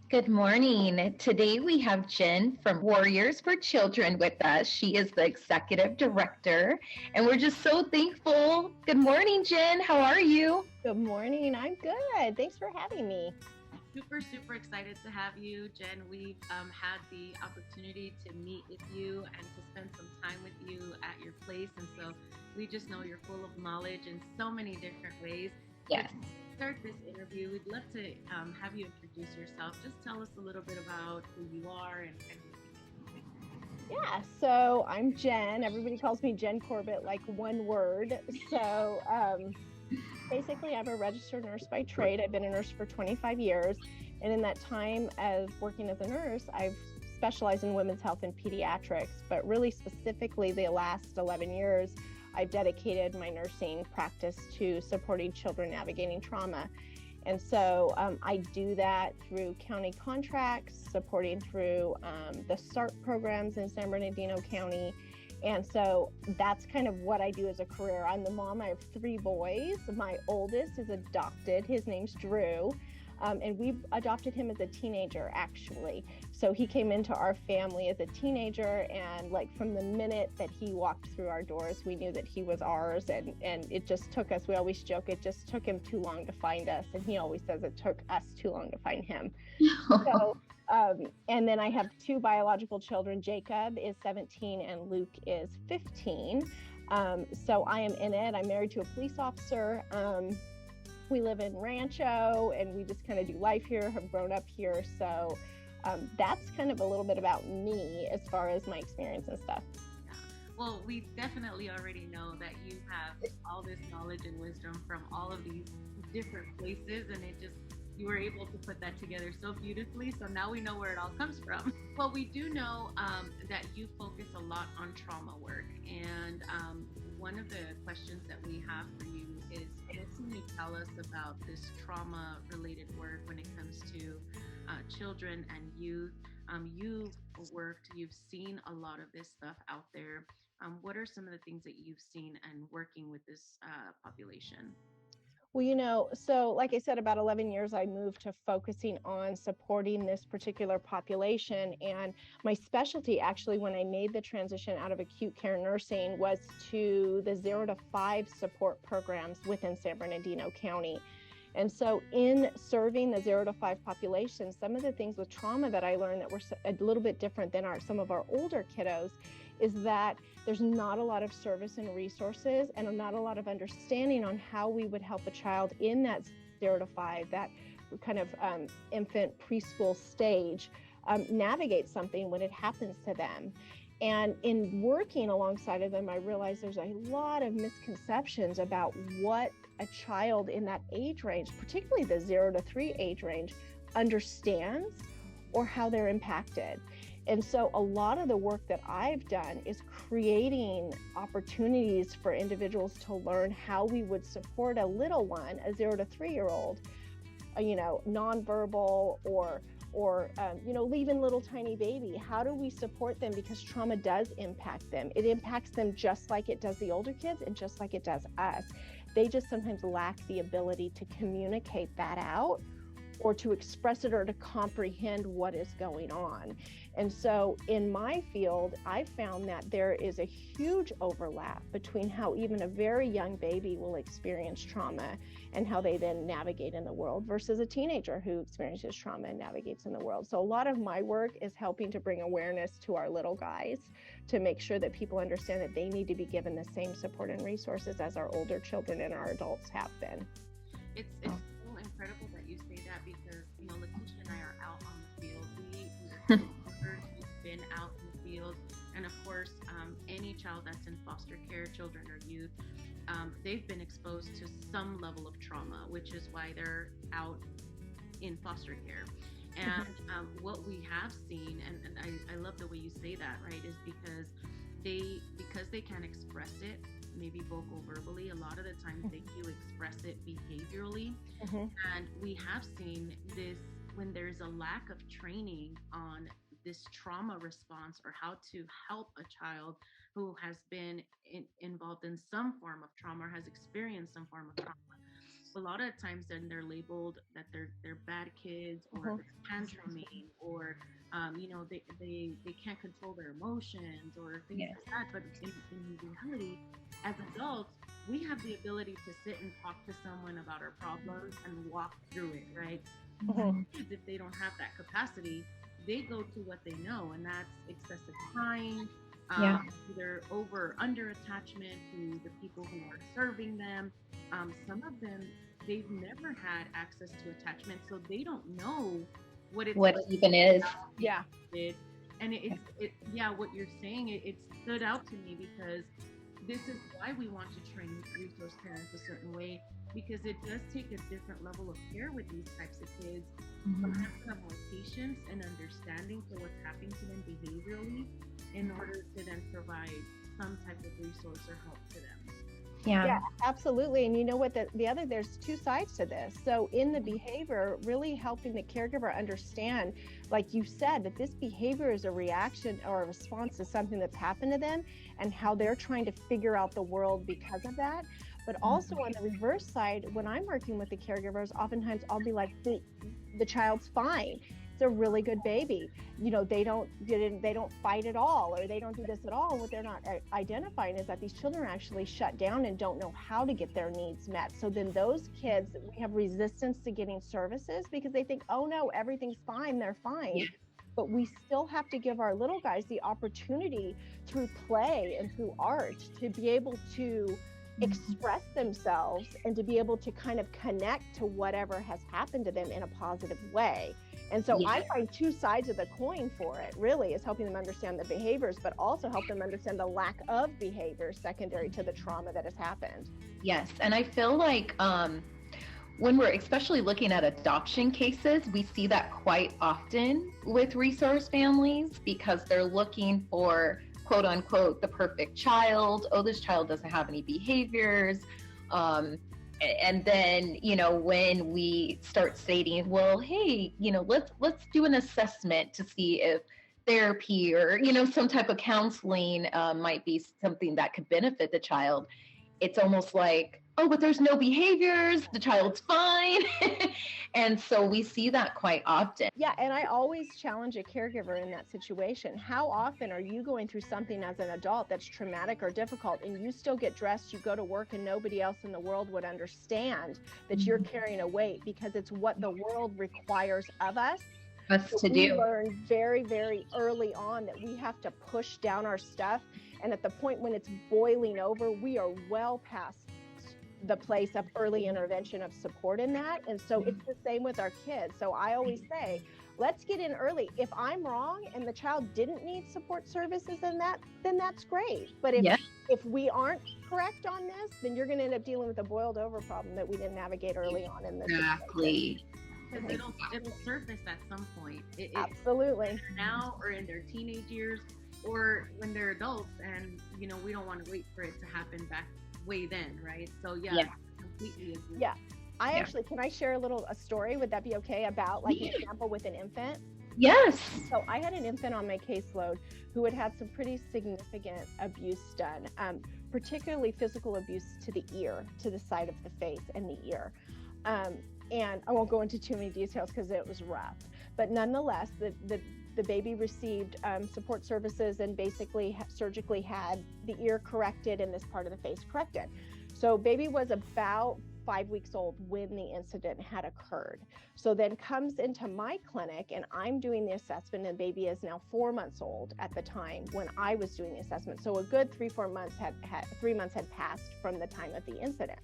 Good morning. Today we have Jen from Warriors for Children with us. She is the executive director, and we're just so thankful. Good morning, Jen. How are you? Good morning. I'm good. Thanks for having me. Super excited to have you, Jen. We've had the opportunity to meet with you and to spend some time with you at your place. And so we just know you're full of knowledge in so many different ways. So to Yes. start this interview, we'd love to have you introduce yourself. Just tell us a little bit about who you are and what you do. Yeah, so I'm Jen. Everybody calls me Jen Corbett, like one word. Basically, I'm a registered nurse by trade. I've been a nurse for 25 years. And in that time of working as a nurse, I've specialized in women's health and pediatrics, but really specifically the last 11 years, I've dedicated my nursing practice to supporting children navigating trauma. And so I do that through county contracts, supporting through the SART programs in San Bernardino County. And so that's kind of what I do as a career. I'm the mom. I have 3 boys. My oldest is adopted. His name's Drew. And we adopted him as a teenager, actually. So he came into our family as a teenager. And like from the minute that he walked through our doors, we knew that he was ours. And it just took us, we always joke, it just took him too long to find us. And he always says it took us too long to find him. So, and then I have 2 biological children. Jacob is 17 and Luke is 15. So I am in it. I'm married to a police officer. We live in Rancho and we just kind of do life here, have grown up here. So that's kind of a little bit about me as far as my experience and stuff. Yeah. Well, we definitely already know that you have all this knowledge and wisdom from all of these different places, and it just you were able to put that together so beautifully. So now we know where it all comes from. Well, we do know that you focus a lot on trauma work, and one of the questions that we have for you is, what can you tell us about this trauma-related work when it comes to children and youth? You've worked, you've seen a lot of this stuff out there. What are some of the things that you've seen and working with this population? Well, so like I said, about 11 years, I moved to focusing on supporting this particular population. And my specialty, actually, when I made the transition out of acute care nursing, was to the 0 to 5 support programs within San Bernardino County. And so in serving the 0 to 5 population, some of the things with trauma that I learned that were a little bit different than some of our older kiddos is that there's not a lot of service and resources and not a lot of understanding on how we would help a child in that 0 to 5, that kind of infant preschool stage, navigate something when it happens to them. And in working alongside of them, I realized there's a lot of misconceptions about what a child in that age range, particularly the 0 to 3 age range, understands or how they're impacted. And so a lot of the work that I've done is creating opportunities for individuals to learn how we would support a little one, a 0 to 3-year-old, nonverbal or leaving little tiny baby. How do we support them? Because trauma does impact them. It impacts them just like it does the older kids and just like it does us. They just sometimes lack the ability to communicate that out or to express it or to comprehend what is going on. And so in my field, I found that there is a huge overlap between how even a very young baby will experience trauma and how they then navigate in the world versus a teenager who experiences trauma and navigates in the world. So a lot of my work is helping to bring awareness to our little guys to make sure that people understand that they need to be given the same support and resources as our older children and our adults have been. It's so incredible that you say that because Lakeisha and I are out on the field. We're caregivers, we've been out in the field, and of course, any child that's in foster care, children or youth, they've been exposed to some level of trauma, which is why they're out in foster care. And what we have seen, and I love the way you say that, right, is because they can't express it, maybe vocal verbally, a lot of the times they do express it behaviorally. And we have seen this when there's a lack of training on this trauma response or how to help a child who has been involved in some form of trauma or has experienced some form of trauma. a lot of times then they're labeled that they're bad kids, or Mhm. they're tantruming, or they can't control their emotions or things Yes. like that. But in reality, as adults, we have the ability to sit and talk to someone about our problems and walk through it, right? Mhm. Kids, if they don't have that capacity, they go to what they know, and that's excessive crying, Yeah. either over or under attachment to the people who are serving them. Some of them, they've never had access to attachment, so they don't know what it's What like even is. Yeah. did. And yeah, what you're saying, it stood out to me, because this is why we want to train resource parents a certain way, because it does take a different level of care with these types of kids. But we have to have more patience and understanding for what's happening to them behaviorally in order to then provide some type of resource or help to them. Yeah, absolutely. And you know what, there's two sides to this. So in the behavior, really helping the caregiver understand, like you said, that this behavior is a reaction or a response to something that's happened to them, and how they're trying to figure out the world because of that. But also on the reverse side, when I'm working with the caregivers, oftentimes I'll be like, the child's fine. It's a really good baby. You know, they don't fight at all, or they don't do this at all. What they're not identifying is that these children are actually shut down and don't know how to get their needs met. So then those kids, we have resistance to getting services because they think, oh no, everything's fine, they're fine. Yeah. But we still have to give our little guys the opportunity through play and through art to be able to express themselves and to be able to kind of connect to whatever has happened to them in a positive way. And so I find two sides of the coin for it, really, is helping them understand the behaviors, but also help them understand the lack of behavior secondary to the trauma that has happened. Yes. And I feel like when we're especially looking at adoption cases, we see that quite often with resource families, because they're looking for, quote unquote, the perfect child. Oh, this child doesn't have any behaviors. And then, when we start stating, well, hey, let's do an assessment to see if therapy or, some type of counseling might be something that could benefit the child. It's almost like, oh, but there's no behaviors, the child's fine. And so we see that quite often. Yeah, and I always challenge a caregiver in that situation. How often are you going through something as an adult that's traumatic or difficult, and you still get dressed, you go to work, and nobody else in the world would understand that you're carrying a weight, because it's what the world requires of us. To we do. learn very, very early on that we have to push down our stuff. And at the point when it's boiling over, we are well past the place of early intervention of support in that. And so it's the same with our kids. So I always say, let's get in early. If I'm wrong and the child didn't need support services in that, then that's great. But if we aren't correct on this, then you're going to end up dealing with a boiled over problem that we didn't navigate early on in this. Exactly. Because it'll surface at some point. Absolutely. Now, or in their teenage years, or when they're adults, and we don't want to wait for it to happen back way then, right? So I completely agree. Yeah. Actually, can I share a story? Would that be okay? About like an example with an infant? Yes. So I had an infant on my caseload who had had some pretty significant abuse done, particularly physical abuse to the ear, to the side of the face and the ear. And I won't go into too many details because it was rough, but nonetheless, the baby received support services and basically surgically had the ear corrected and this part of the face corrected. So baby was about 5 weeks old when the incident had occurred. So then comes into my clinic and I'm doing the assessment, and baby is now 4 months old at the time when I was doing the assessment. So a good 3 months had passed from the time of the incident.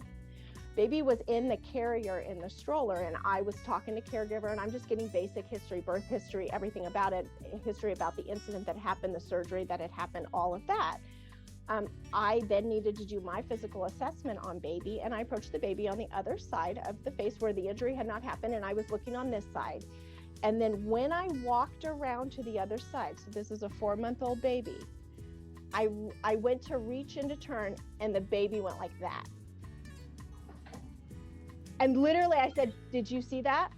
Baby was in the carrier in the stroller, and I was talking to caregiver, and I'm just getting basic history, birth history, everything about it, history about the incident that happened, the surgery that had happened, all of that. I then needed to do my physical assessment on baby, and I approached the baby on the other side of the face where the injury had not happened, and I was looking on this side. And then when I walked around to the other side, so this is a 4-month-old baby, I went to reach and to turn, and the baby went like that. And literally I said, did you see that?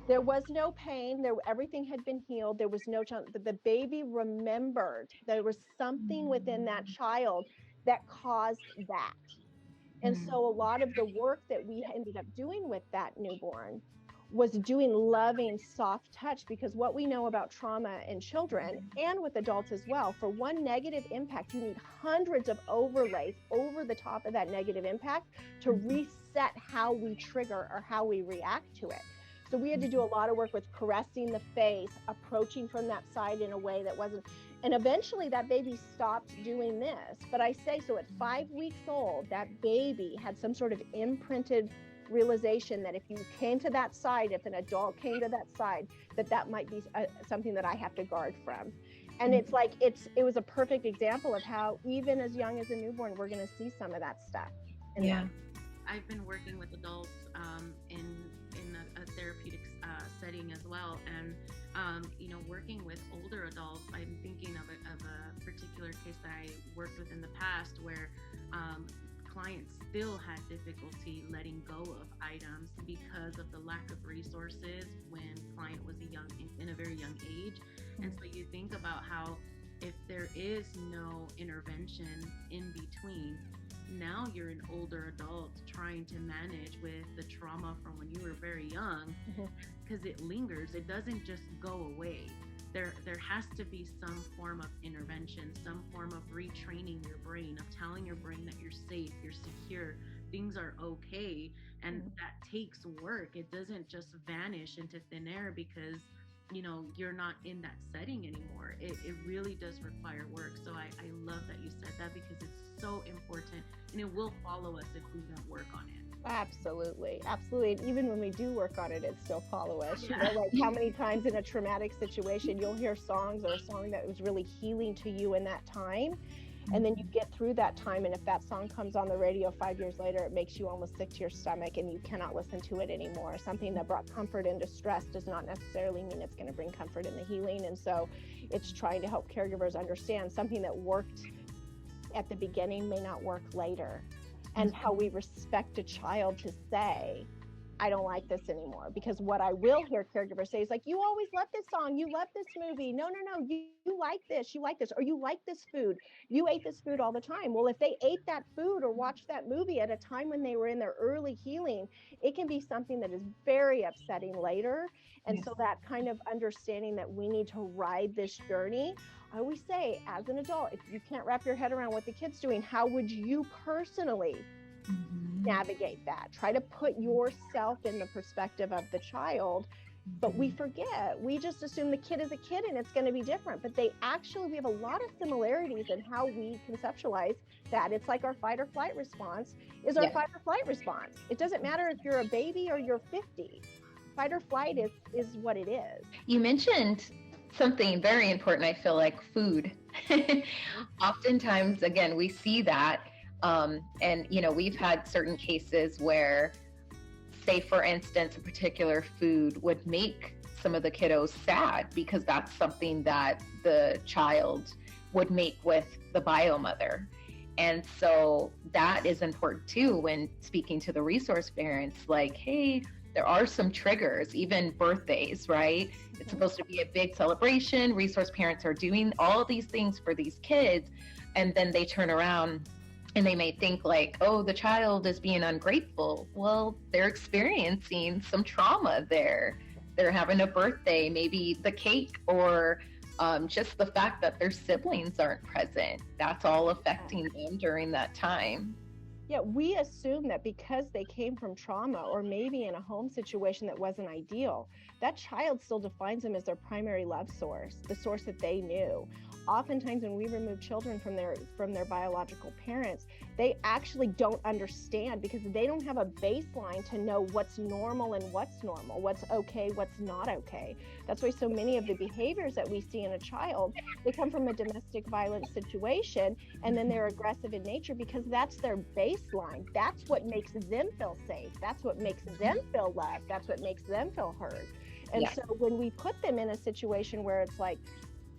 There was no pain. Everything had been healed. There was no chance. The baby remembered there was something within that child that caused that. And so a lot of the work that we ended up doing with that newborn was doing loving, soft touch, because what we know about trauma in children and with adults as well, for one negative impact, you need hundreds of overlays over the top of that negative impact to reset how we trigger or how we react to it. So we had to do a lot of work with caressing the face, approaching from that side in a way that wasn't, and eventually that baby stopped doing this. But I say, so at 5 weeks old, that baby had some sort of imprinted realization that if you came to that side, if an adult came to that side, that might be something that I have to guard from. And it's like, it was a perfect example of how even as young as a newborn, we're going to see some of that stuff. Yeah. I've been working with adults in a therapeutic setting as well, and working with older adults, I'm thinking of a particular case that I worked with in the past where clients still had difficulty letting go of items because of the lack of resources when client was in a very young age. And so you think about how if there is no intervention in between, now you're an older adult trying to manage with the trauma from when you were very young, because it lingers. It doesn't just go away. There has to be some form of intervention, some form of retraining your brain, of telling your brain that you're safe, you're secure, things are okay. And that takes work. It doesn't just vanish into thin air because you're not in that setting anymore. It really does require work. So I love that you said that, because it's so important, and it will follow us if we don't work on it. Absolutely. And even when we do work on it, it still follows us. Yeah. Like how many times in a traumatic situation, you'll hear songs or a song that was really healing to you in that time. And then you get through that time, and if that song comes on the radio 5 years later, it makes you almost sick to your stomach and you cannot listen to it anymore. Something that brought comfort into stress does not necessarily mean it's going to bring comfort in the healing. And so it's trying to help caregivers understand something that worked at the beginning may not work later, and how we respect a child to say, I don't like this anymore. Because what I will hear caregivers say is like, you always loved this song, you loved this movie. No, you like this, or you like this food. You ate this food all the time. Well, if they ate that food or watched that movie at a time when they were in their early healing, it can be something that is very upsetting later. And so that kind of understanding that we need to ride this journey. I always say, as an adult, if you can't wrap your head around what the kid's doing, how would you personally navigate that? Try to put yourself in the perspective of the child. But we forget, we just assume the kid is a kid and it's going to be different. But we have a lot of similarities in how we conceptualize that. It's like our fight or flight response is our fight or flight response. It doesn't matter if you're a baby or you're 50. Fight or flight is what it is. You mentioned something very important, I feel like food. Oftentimes, again, we see that. And we've had certain cases where, say for instance, a particular food would make some of the kiddos sad because that's something that the child would make with the bio mother. And so that is important too when speaking to the resource parents, like, hey, there are some triggers, even birthdays, right? It's supposed to be a big celebration. Resource parents are doing all these things for these kids, and then they turn around and they may think like, oh, the child is being ungrateful. Well, they're experiencing some trauma there. They're having a birthday, maybe the cake, or just the fact that their siblings aren't present. That's all affecting them during that time. Yeah, we assume that because they came from trauma or maybe in a home situation that wasn't ideal, that child still defines them as their primary love source, the source that they knew. Oftentimes when we remove children from their biological parents, they actually don't understand because they don't have a baseline to know what's normal and what's normal, what's okay, what's not okay. That's why so many of the behaviors that we see in a child, they come from a domestic violence situation, and then they're aggressive in nature because that's their baseline. That's what makes them feel safe. That's what makes them feel loved. That's what makes them feel heard. And so when we put them in a situation where it's like,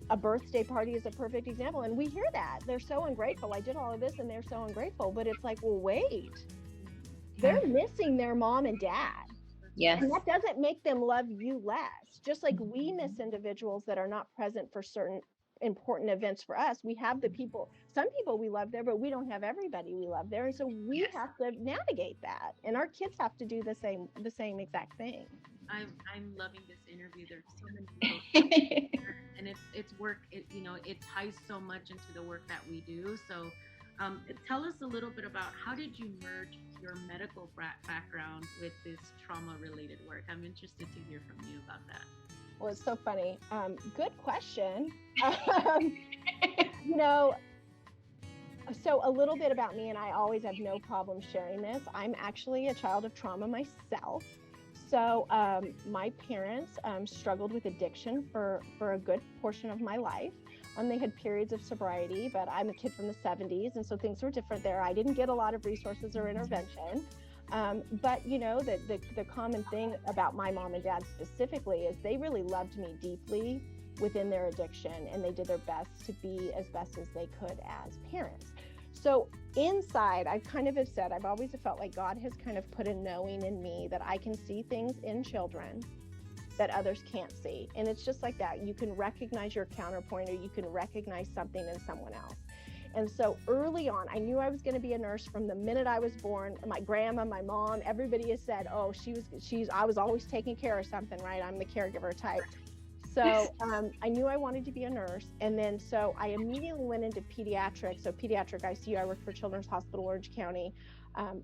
a birthday party is a perfect example. And we hear that. They're so ungrateful. I did all of this and they're so ungrateful. But it's like, well, wait. They're missing their mom and dad. Yes. And that doesn't make them love you less. Just like we miss individuals that are not present for certain important events for us. We have the people, some people we love there, but we don't have everybody we love there. And so we have to navigate that. And our kids have to do the same exact thing. I'm loving this interview. There's so many little and it's work. It ties so much into the work that we do. So, tell us a little bit about how did you merge your medical background with this trauma-related work? I'm interested to hear from you about that. Well, it's so funny. Good question. So a little bit about me, and I always have no problem sharing this. I'm actually a child of trauma myself. So my parents struggled with addiction for a good portion of my life. They had periods of sobriety, but I'm a kid from the 70s, and so things were different there. I didn't get a lot of resources or intervention. But the common thing about my mom and dad specifically is they really loved me deeply within their addiction, and they did their best to be as best as they could as parents. So inside, I kind of have said, I've always felt like God has kind of put a knowing in me that I can see things in children that others can't see. And it's just like that. You can recognize your counterpoint, or you can recognize something in someone else. And so early on, I knew I was going to be a nurse from the minute I was born. My grandma, my mom, everybody has said, oh, I was always taking care of something, right? I'm the caregiver type. So I knew I wanted to be a nurse. And then so I immediately went into pediatrics. So pediatric ICU, I worked for Children's Hospital Orange County.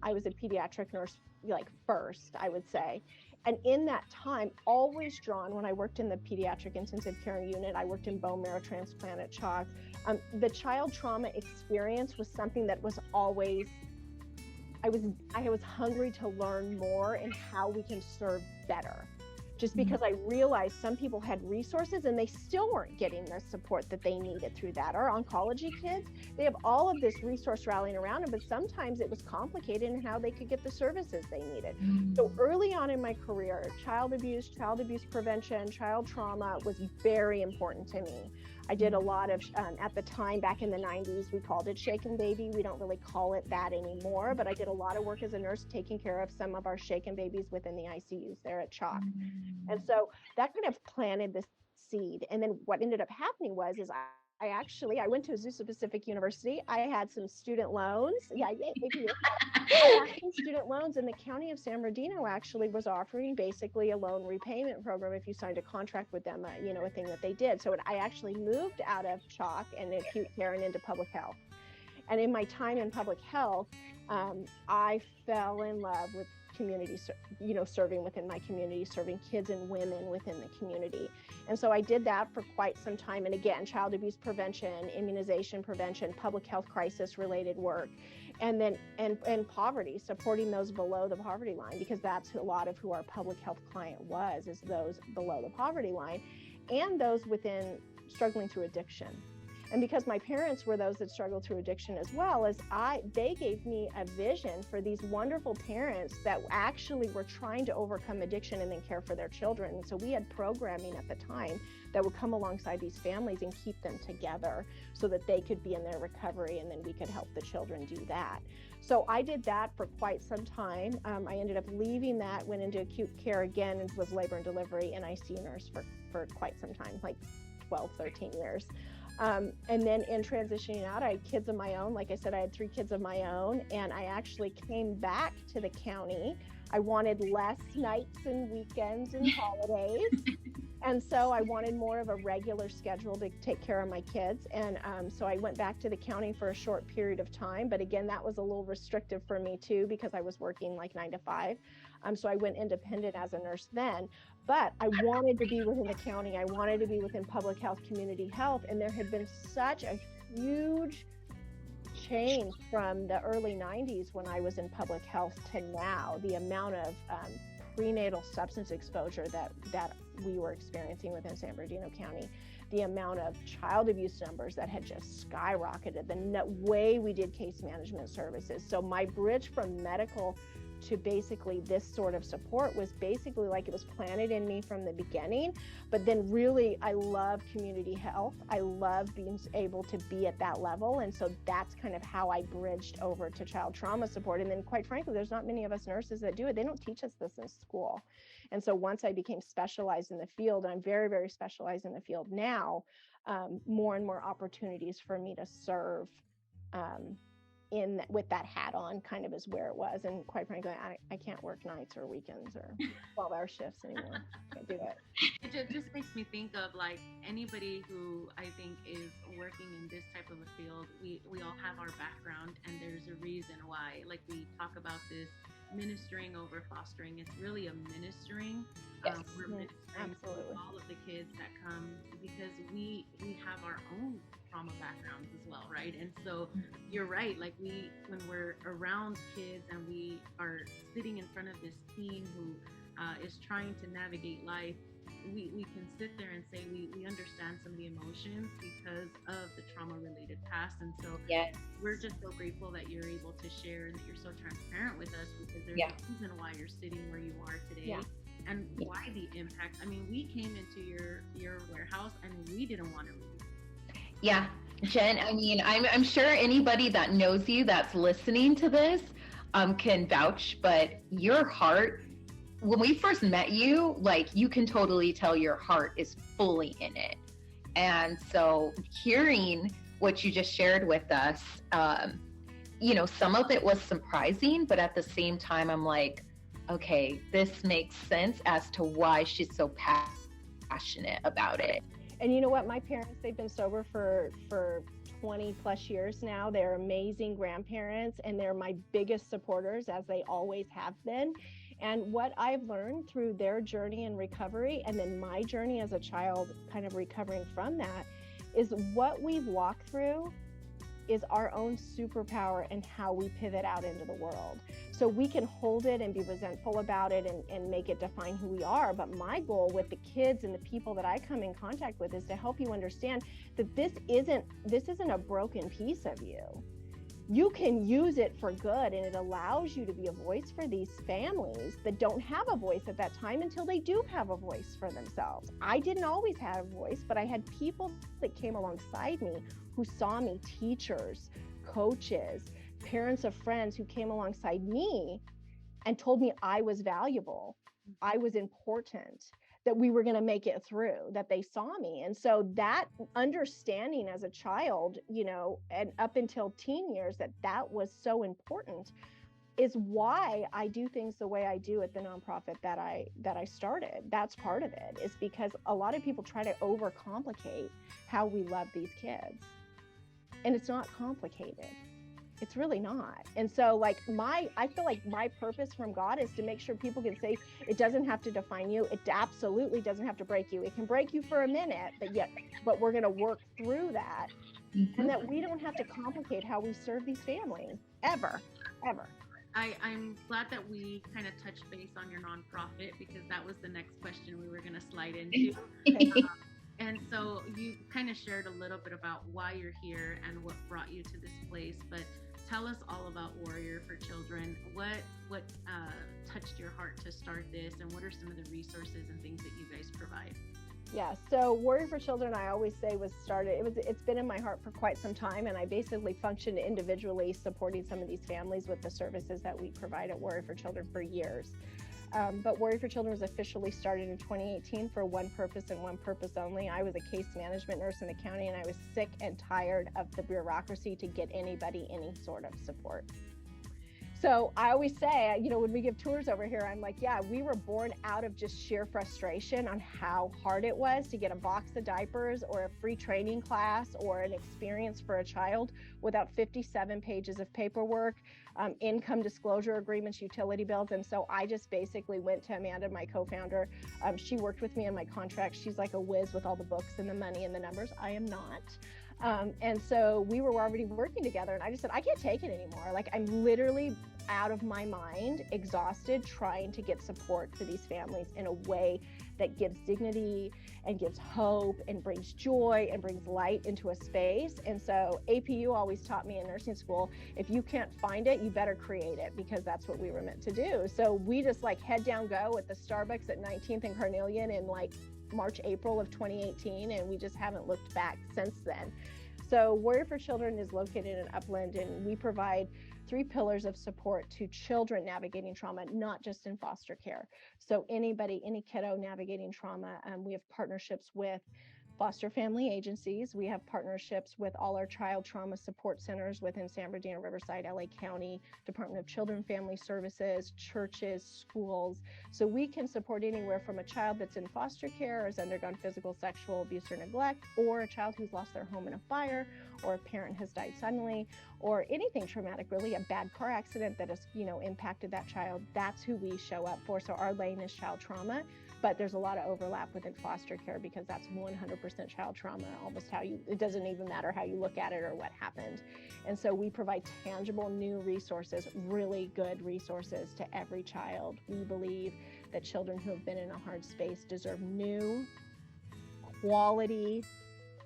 I was a pediatric nurse, like first, I would say. And in that time, always drawn, when I worked in the pediatric intensive care unit, I worked in bone marrow transplant at CHOC. The child trauma experience was something that was always, I was hungry to learn more and how we can serve better. Just because I realized some people had resources and they still weren't getting the support that they needed through that. Our oncology kids, they have all of this resource rallying around them, but sometimes it was complicated in how they could get the services they needed. So early on in my career, child abuse prevention, child trauma was very important to me. I did a lot of, at the time, back in the 90s, we called it Shaken Baby. We don't really call it that anymore, but I did a lot of work as a nurse taking care of some of our shaken babies within the ICUs there at CHOC. And so that kind of planted the seed. And then what ended up happening was I went to Azusa Pacific University. I had some student loans. I had some student loans, and the county of San Bernardino actually was offering basically a loan repayment program if you signed a contract with them, a thing that they did. So I actually moved out of CHOC and acute care and into public health. And in my time in public health, I fell in love with community, serving within my community, serving kids and women within the community. And so I did that for quite some time. And again, child abuse prevention, immunization prevention, public health crisis related work, and then and poverty, supporting those below the poverty line, because that's a lot of who our public health client is those below the poverty line and those within struggling through addiction. And because my parents were those that struggled through addiction as well, they gave me a vision for these wonderful parents that actually were trying to overcome addiction and then care for their children. And so we had programming at the time that would come alongside these families and keep them together so that they could be in their recovery, and then we could help the children do that. So I did that for quite some time. I ended up leaving that, went into acute care again, and was labor and delivery and ICU nurse for quite some time, like 12, 13 years. And then in transitioning out, I had kids of my own. Like I said, I had 3 kids of my own, and I actually came back to the county. I wanted less nights and weekends and holidays. And so I wanted more of a regular schedule to take care of my kids. And so I went back to the county for a short period of time. But again, that was a little restrictive for me too, because I was working like 9 to 5. So I went independent as a nurse then. But I wanted to be within the county. I wanted to be within public health, community health. And there had been such a huge change from the early 90s when I was in public health to now. The amount of prenatal substance exposure that we were experiencing within San Bernardino County, the amount of child abuse numbers that had just skyrocketed, the way we did case management services. So my bridge from medical to basically this sort of support was basically like it was planted in me from the beginning. But then really, I love community health. I love being able to be at that level. And so that's kind of how I bridged over to child trauma support. And then quite frankly, there's not many of us nurses that do it. They don't teach us this in school. And so once I became specialized in the field, and I'm very, very specialized in the field now, more and more opportunities for me to serve with that hat on, kind of is where it was. And quite frankly, I can't work nights or weekends or 12-hour shifts anymore. Can't do it. It just makes me think of like anybody who I think is working in this type of a field. We all have our background, and there's a reason why. Like we talk about this ministering over fostering. It's really a ministering. Yes. We're ministering to all of the kids that come, because we have our own trauma backgrounds as well, right? And so you're right, like when we're around kids and we are sitting in front of this teen who is trying to navigate life, we can sit there and say we understand some of the emotions because of the trauma related past. And so we're just so grateful that you're able to share and that you're so transparent with us, because there's a reason why you're sitting where you are today. And why the impact. I mean, we came into your warehouse and we didn't want to leave. Yeah, Jen, I mean, I'm sure anybody that knows you that's listening to this can vouch, but your heart, when we first met you, like you can totally tell your heart is fully in it. And so hearing what you just shared with us, you know, some of it was surprising, but at the same time, I'm like, okay, this makes sense as to why she's so passionate about it. And you know what? My parents, they've been sober for 20 plus years now. They're amazing grandparents, and they're my biggest supporters, as they always have been. And what I've learned through their journey in recovery, and then my journey as a child kind of recovering from that, is what we've walked through is our own superpower and how we pivot out into the world. So we can hold it and be resentful about it and make it define who we are. But my goal with the kids and the people that I come in contact with is to help you understand that this isn't a broken piece of you. You can use it for good, and it allows you to be a voice for these families that don't have a voice at that time until they do have a voice for themselves. I didn't always have a voice, but I had people that came alongside me who saw me, teachers, coaches, parents of friends who came alongside me and told me I was valuable, I was important, that we were going to make it through, that they saw me. And so that understanding as a child, you know, and up until teen years, that was so important, is why I do things the way I do at the nonprofit that I started. That's part of it, is because a lot of people try to overcomplicate how we love these kids. And it's not complicated. It's really not. And so I feel like my purpose from God is to make sure people can say it doesn't have to define you. It absolutely doesn't have to break you. It can break you for a minute, but we're going to work through that. Mm-hmm. And that we don't have to complicate how we serve these families ever. I'm glad that we kind of touched base on your nonprofit, because that was the next question we were going to slide into. And so you kind of shared a little bit about why you're here and what brought you to this place, but tell us all about Warrior for Children. What touched your heart to start this, and what are some of the resources and things that you guys provide? Yeah, so Warrior for Children, I always say, it's been in my heart for quite some time, and I basically functioned individually supporting some of these families with the services that we provide at Warrior for Children for years. But Warrior for Children was officially started in 2018 for one purpose and one purpose only. I was a case management nurse in the county, and I was sick and tired of the bureaucracy to get anybody any sort of support. So I always say, you know, when we give tours over here, I'm like, yeah, we were born out of just sheer frustration on how hard it was to get a box of diapers or a free training class or an experience for a child without 57 pages of paperwork, income disclosure agreements, utility bills. And so I just basically went to Amanda, my co-founder. She worked with me on my contract. She's like a whiz with all the books and the money and the numbers. I am not. And so we were already working together, and I just said, I can't take it anymore. Like, I'm literally out of my mind, exhausted, trying to get support for these families in a way that gives dignity and gives hope and brings joy and brings light into a space. And so APU always taught me in nursing school, if you can't find it, you better create it, because that's what we were meant to do. So we just head down go at the Starbucks at 19th and Carnelian in March, April of 2018, and we just haven't looked back since then. So Warrior for Children is located in Upland, and we provide 3 pillars of support to children navigating trauma, not just in foster care. So any kiddo navigating trauma, we have partnerships with foster family agencies. We have partnerships with all our child trauma support centers within San Bernardino, Riverside, LA County, Department of Children and Family Services, churches, schools. So we can support anywhere from a child that's in foster care or has undergone physical, sexual abuse or neglect, or a child who's lost their home in a fire, or a parent has died suddenly, or anything traumatic, really, a bad car accident that has, impacted that child. That's who we show up for. So our lane is child trauma. But there's a lot of overlap within foster care because that's 100% child trauma, almost it doesn't even matter how you look at it or what happened. And so we provide tangible new resources, really good resources to every child. We believe that children who have been in a hard space deserve new, quality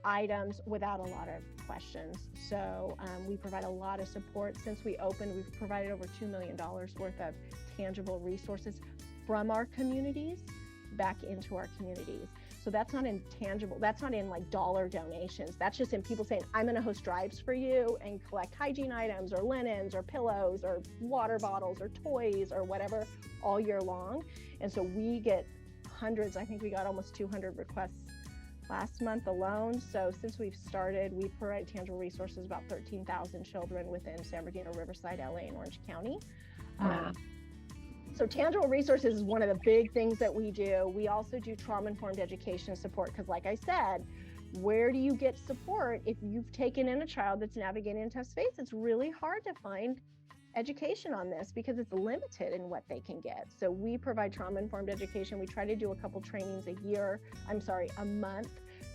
items without a lot of questions. So we provide a lot of support. Since we opened, we've provided over $2 million worth of tangible resources from our communities back into our communities. So that's not in tangible, that's not in like dollar donations. That's just in people saying, I'm going to host drives for you and collect hygiene items or linens or pillows or water bottles or toys or whatever all year long. And so we get hundreds, I think we got almost 200 requests last month alone. So since we've started, we've provided tangible resources about 13,000 children within San Bernardino, Riverside, LA, and Orange County. Wow. So tangible resources is one of the big things that we do. We also do trauma-informed education support because, like I said, where do you get support if you've taken in a child that's navigating a tough space? It's really hard to find education on this because it's limited in what they can get. So we provide trauma-informed education. We try to do a couple trainings a month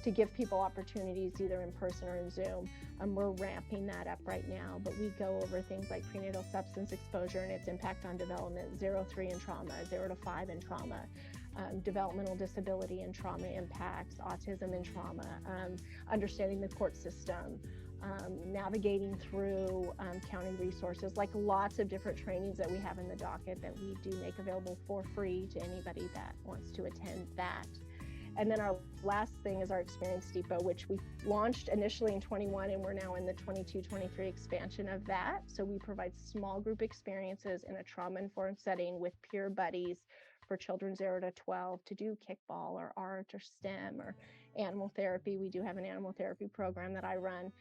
to give people opportunities either in person or in Zoom. We're ramping that up right now, but we go over things like prenatal substance exposure and its impact on development, 0-3 in trauma, 0-5 in trauma, developmental disability and trauma impacts, autism and trauma, understanding the court system, navigating through county resources, like lots of different trainings that we have in the docket that we do make available for free to anybody that wants to attend that. And then our last thing is our Experience Depot, which we launched initially in 21, and we're now in the 22-23 expansion of that. So we provide small group experiences in a trauma-informed setting with peer buddies for children 0-12 to do kickball or art or STEM or animal therapy. We do have an animal therapy program that I run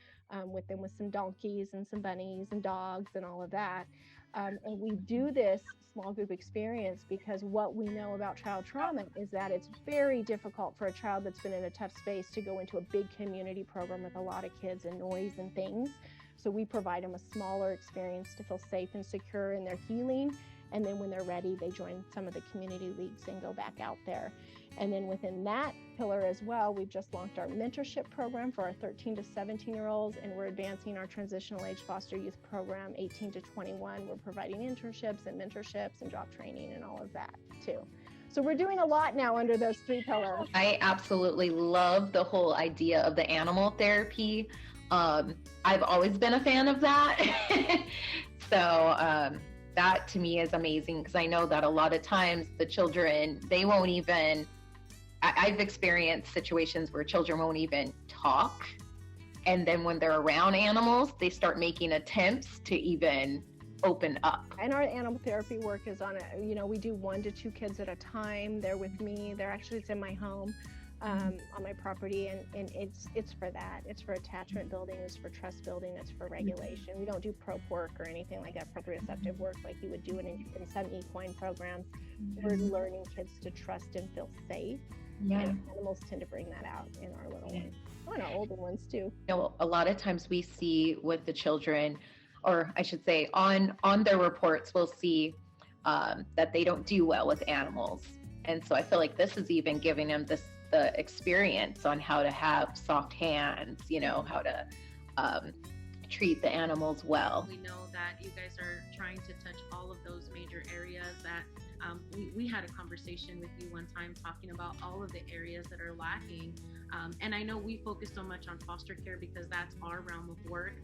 with them with some donkeys and some bunnies and dogs and all of that. And we do this small group experience because what we know about child trauma is that it's very difficult for a child that's been in a tough space to go into a big community program with a lot of kids and noise and things. So we provide them a smaller experience to feel safe and secure in their healing. And then when they're ready, they join some of the community leagues and go back out there. And then within that pillar as well, we've just launched our mentorship program for our 13 to 17-year-olds, and we're advancing our transitional age foster youth program, 18 to 21. We're providing internships and mentorships and job training and all of that too. So we're doing a lot now under those three pillars. I absolutely love the whole idea of the animal therapy. I've always been a fan of that. So that to me is amazing because I know that a lot of times the children, they won't even, I've experienced situations where children won't even talk. And then when they're around animals, they start making attempts to even open up. And our animal therapy work is on it. We do 1 to 2 kids at a time. They're with me. It's in my home, on my property. And it's for that. It's for attachment building. It's for trust building. It's for regulation. We don't do prop work or anything like that, proprioceptive work like you would do in some equine programs. We're learning kids to trust and feel safe. Yeah. And animals tend to bring that out in our little ones. Oh, and our older ones too. A lot of times we see with the children, or I should say on their reports, we'll see that they don't do well with animals. And so I feel like this is even giving them the experience on how to have soft hands, how to treat the animals well. We know that you guys are trying to touch all of those major areas that we had a conversation with you one time talking about all of the areas that are lacking. And I know we focus so much on foster care because that's our realm of work,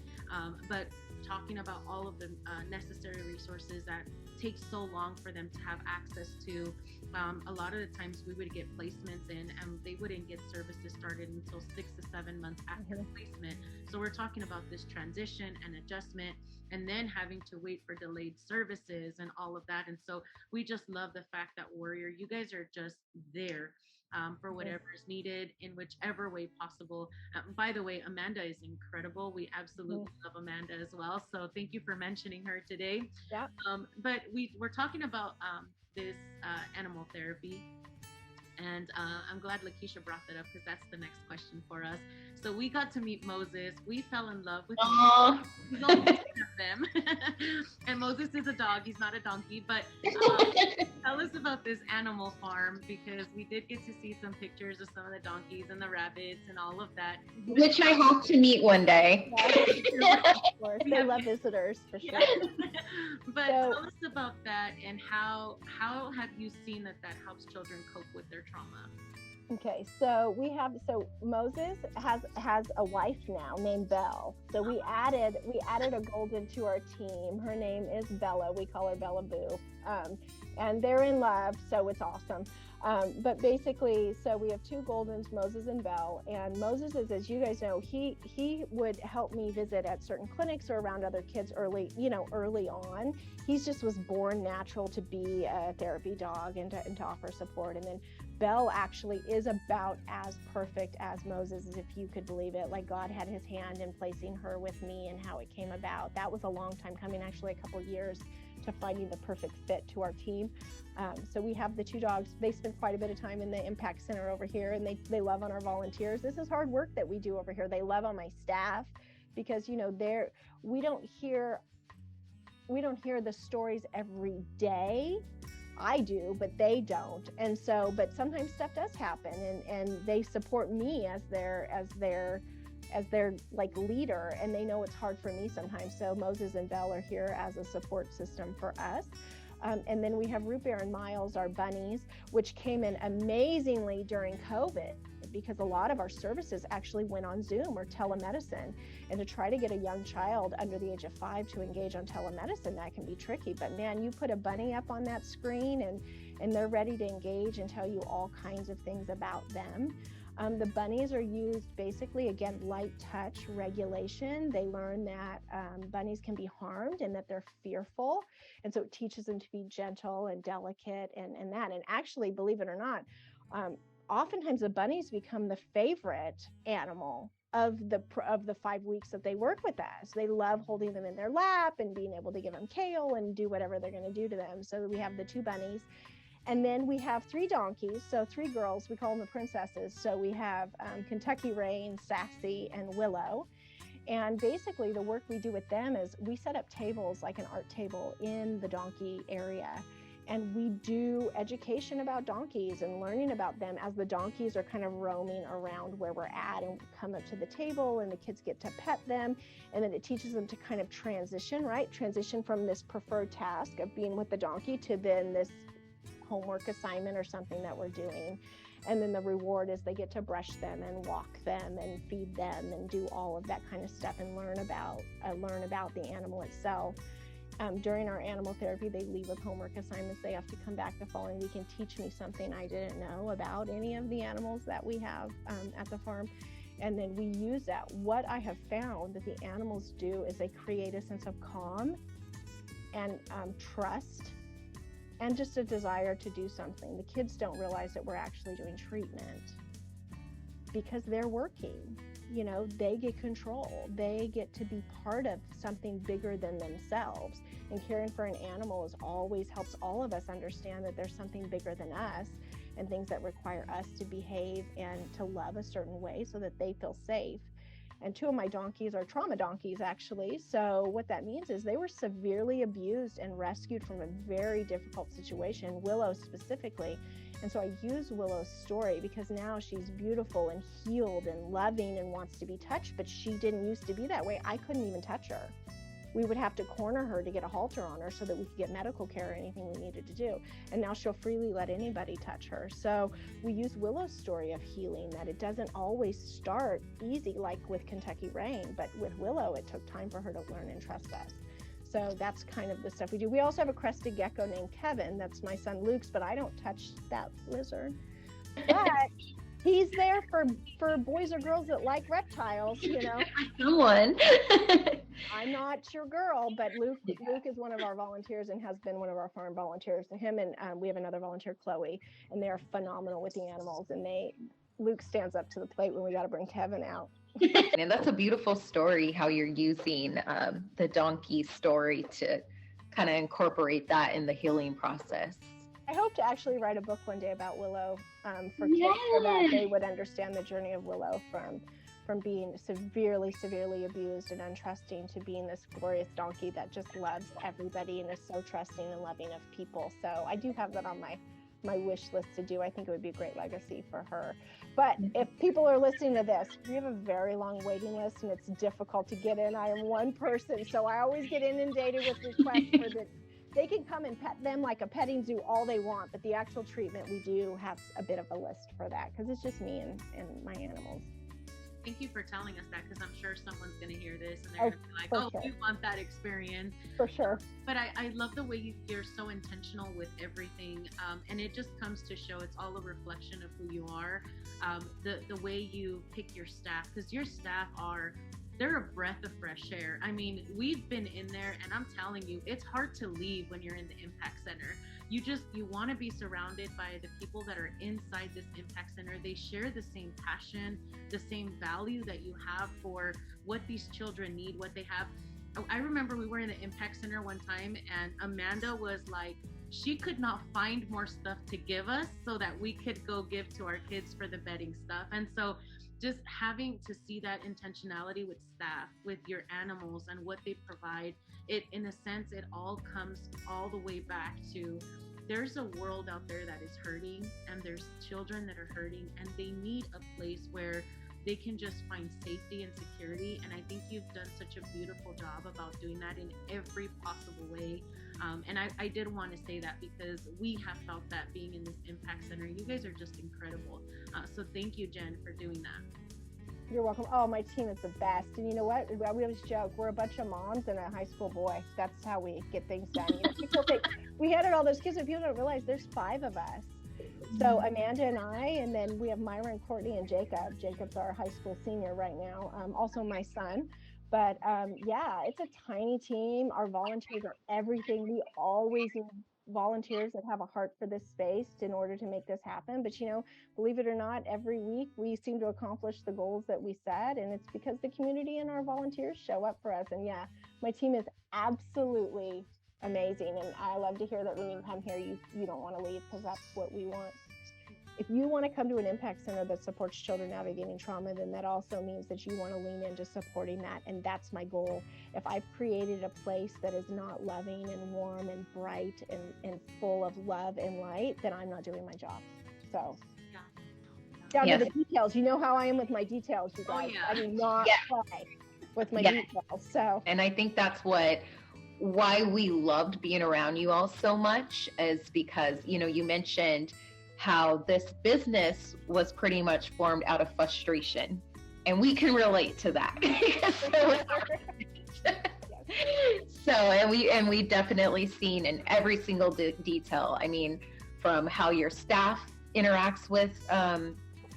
but talking about all of the necessary resources that takes so long for them to have access to. A lot of the times we would get placements in and they wouldn't get services started until 6 to 7 months after placement. So we're talking about this transition and adjustment, and then having to wait for delayed services and all of that. And so we just love the fact that Warrior, you guys are just there for whatever is needed in whichever way possible. By the way, Amanda is incredible. We absolutely love Amanda as well. So thank you for mentioning her today. Yeah. But we're talking about this animal therapy. And I'm glad Lakeisha brought that up because that's the next question for us. So we got to meet Moses. We fell in love with him. He's only 10 of them. And Moses is a dog. He's not a donkey. But tell us about this animal farm, because we did get to see some pictures of some of the donkeys and the rabbits and all of that. Which I hope to meet one day. Yeah, of course. They love visitors for sure. But tell us about that, and how have you seen that helps children cope with their trauma? Okay, so Moses has a wife now named Belle. So we added a golden to our team. Her name is Bella. We call her Bella Boo. And they're in love, so it's awesome. But basically, so we have two Goldens, Moses and Belle. And Moses is, as you guys know, he would help me visit at certain clinics or around other kids early on. He just was born natural to be a therapy dog and to offer support. And then Belle actually is about as perfect as Moses, if you could believe it. Like, God had his hand in placing her with me and how it came about. That was a long time coming, actually a couple years, to finding the perfect fit to our team. So we have the two dogs. They spend quite a bit of time in the Impact Center over here, and they love on our volunteers. This is hard work that we do over here. They love on my staff because, we don't hear the stories every day. I do, but they don't. And so, but sometimes stuff does happen, and they support me as their like leader, and they know it's hard for me sometimes. So Moses and Belle are here as a support system for us. And then we have Root Bear and Miles, our bunnies, which came in amazingly during COVID, because a lot of our services actually went on Zoom or telemedicine. And to try to get a young child under the age of 5 to engage on telemedicine, that can be tricky. But man, you put a bunny up on that screen and they're ready to engage and tell you all kinds of things about them. The bunnies are used basically, again, light touch regulation. They learn that bunnies can be harmed and that they're fearful. And so it teaches them to be gentle and delicate and that. And actually, believe it or not, oftentimes the bunnies become the favorite animal of the 5 weeks that they work with us. They love holding them in their lap and being able to give them kale and do whatever they're going to do to them. So we have the two bunnies. And then we have 3 donkeys, so 3 girls. We call them the princesses. So we have Kentucky Rain, Sassy, and Willow. And basically the work we do with them is we set up tables, like an art table, in the donkey area. And we do education about donkeys and learning about them as the donkeys are kind of roaming around where we're at, and come up to the table and the kids get to pet them. And then it teaches them to kind of transition from this preferred task of being with the donkey to then this homework assignment or something that we're doing. And then the reward is they get to brush them and walk them and feed them and do all of that kind of stuff and learn about the animal itself. During our animal therapy, they leave with homework assignments. They have to come back the following week and teach me something I didn't know about any of the animals that we have at the farm. And then we use that. What I have found that the animals do is they create a sense of calm and trust, and just a desire to do something. The kids don't realize that we're actually doing treatment because they're working. They get control. They get to be part of something bigger than themselves. And caring for an animal always helps all of us understand that there's something bigger than us and things that require us to behave and to love a certain way so that they feel safe. And 2 of my donkeys are trauma donkeys, actually. So what that means is they were severely abused and rescued from a very difficult situation, Willow specifically. And so I use Willow's story because now she's beautiful and healed and loving and wants to be touched, but she didn't used to be that way. I couldn't even touch her. We would have to corner her to get a halter on her so that we could get medical care or anything we needed to do. And now she'll freely let anybody touch her. So we use Willow's story of healing, that it doesn't always start easy like with Kentucky Rain, but with Willow, it took time for her to learn and trust us. So that's kind of the stuff we do. We also have a crested gecko named Kevin. That's my son Luke's, but I don't touch that lizard. But he's there for boys or girls that like reptiles, you know. Someone. I'm not your girl, but Luke is one of our volunteers and has been one of our farm volunteers. And him and we have another volunteer, Chloe, and they're phenomenal with the animals. And Luke stands up to the plate when we got to bring Kevin out. And that's a beautiful story, how you're using the donkey story to kind of incorporate that in the healing process. I hope to actually write a book one day about Willow for kids, so that they would understand the journey of Willow from being severely abused and untrusting to being this glorious donkey that just loves everybody and is so trusting and loving of people. So I do have that on my wish list to do. I think it would be a great legacy for her. But if people are listening to this, we have a very long waiting list and it's difficult to get in. I am one person, so I always get inundated with requests for that. They can come and pet them like a petting zoo all they want, but the actual treatment, we do have a bit of a list for that because it's just me and my animals. Thank you for telling us that, because I'm sure someone's going to hear this and they're going to be like, oh, we want that experience. For sure. But I love the way you're so intentional with everything. And it just comes to show it's all a reflection of who you are. The way you pick your staff, because your staff they're a breath of fresh air. I mean, we've been in there and I'm telling you, it's hard to leave when you're in the impact center. You want to be surrounded by the people that are inside this impact center. They share the same passion, the same value that you have for what these children need, what they have. I remember we were in the impact center one time and Amanda was like, she could not find more stuff to give us so that we could go give to our kids for the bedding stuff. And so just having to see that intentionality with staff, with your animals and what they provide, it, in a sense, it all comes all the way back to there's a world out there that is hurting and there's children that are hurting and they need a place where they can just find safety and security. And I think you've done such a beautiful job about doing that in every possible way. And I did want to say that because we have felt that being in this impact center. You guys are just incredible. So thank you, Jen, for doing that. You're welcome. Oh, my team is the best. And you know what? We always joke, we're a bunch of moms and a high school boy. That's how we get things done. You know, people think we handed all those kids, but people don't realize there's 5 of us. So Amanda and I, and then we have Myra and Courtney and Jacob. Jacob's our high school senior right now. Also my son. But yeah, it's a tiny team. Our volunteers are everything. We always need volunteers that have a heart for this space in order to make this happen. But you know, believe it or not, every week we seem to accomplish the goals that we set, and it's because the community and our volunteers show up for us. And yeah, my team is absolutely amazing, and I love to hear that when you come here you don't want to leave, because that's what we want. If you want to come to an impact center that supports children navigating trauma, then that also means that you want to lean into supporting that. And that's my goal. If I've created a place that is not loving and warm and bright and full of love and light, then I'm not doing my job. So down to the details. You know how I am with my details, you guys. I do not play with my details. So, and I think that's why we loved being around you all so much, is because, you know, you mentioned how this business was pretty much formed out of frustration, and we can relate to that. So, and we definitely seen in every single detail. I mean, from how your staff interacts with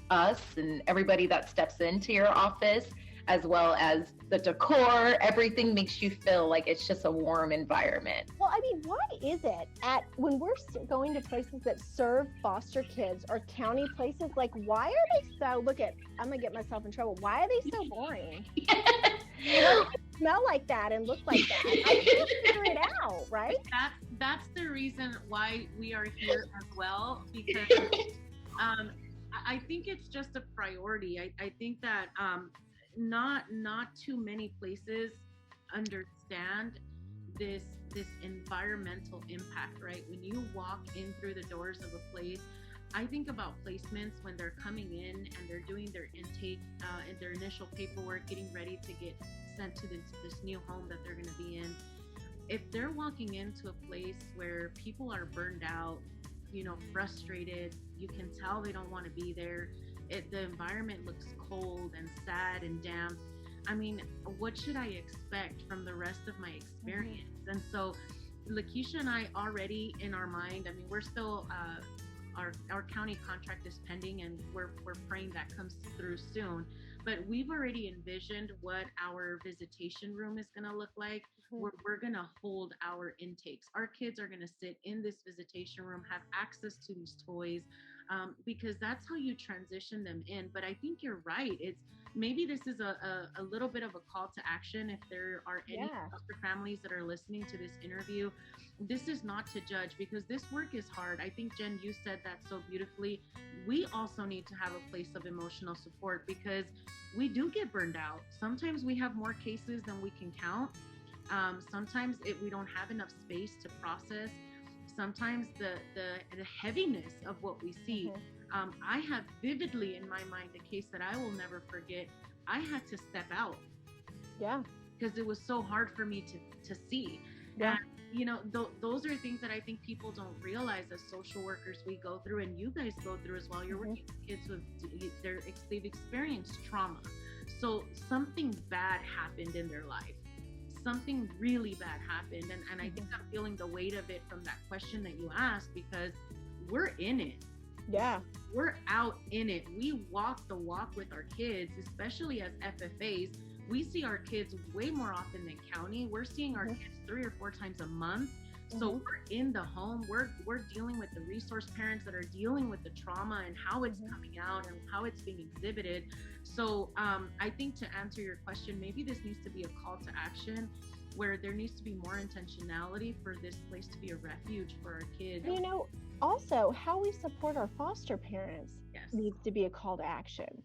us and everybody that steps into your office, as well as the decor, everything makes you feel like it's just a warm environment. Well, I mean, why is it when we're going to places that serve foster kids or county places, like, why are they so, I'm gonna get myself in trouble. Why are they so boring? You know, they smell like that and look like that. I can't figure it out, right? That's the reason why we are here as well, because I think it's just a priority. I think that not too many places understand this environmental impact, right? When you walk in through the doors of a place, I think about placements when they're coming in and they're doing their intake and their initial paperwork, getting ready to get sent to this new home that they're going to be in. If they're walking into a place where people are burned out, you know, frustrated, you can tell they don't want to be there. The environment looks cold and sad and damp. I mean, what should I expect from the rest of my experience? And so Lakeisha and I already in our mind, I mean, we're still, our county contract is pending, and we're praying that comes through soon. But we've already envisioned what our visitation room is going to look like. We're going to hold our intakes. Our kids are going to sit in this visitation room, have access to these toys, because that's how you transition them in. But I think you're right. It's maybe this is a little bit of a call to action. If there are any foster families that are listening to this interview, this is not to judge, because this work is hard. I think, Jen, you said that so beautifully. We also need to have a place of emotional support, because we do get burned out. Sometimes we have more cases than we can count. Sometimes we don't have enough space to process. Sometimes the heaviness of what we see. I have vividly in my mind a case that I will never forget. I had to step out. Yeah. Because it was so hard for me to see. Yeah. And, you know, those are things that I think people don't realize as social workers we go through, and you guys go through as well. You're working with kids who they've experienced trauma. So something bad happened in their life. Something really bad happened. And I think I'm feeling the weight of it from that question that you asked, because we're in it. Yeah. We're out in it. We walk the walk with our kids, especially as FFAs. We see our kids way more often than county. We're seeing our kids 3 or 4 times a month. So we're in the home. We're dealing with the resource parents that are dealing with the trauma and how it's coming out and how it's being exhibited. So I think to answer your question, maybe this needs to be a call to action, where there needs to be more intentionality for this place to be a refuge for our kids. You know, also how we support our foster parents needs to be a call to action.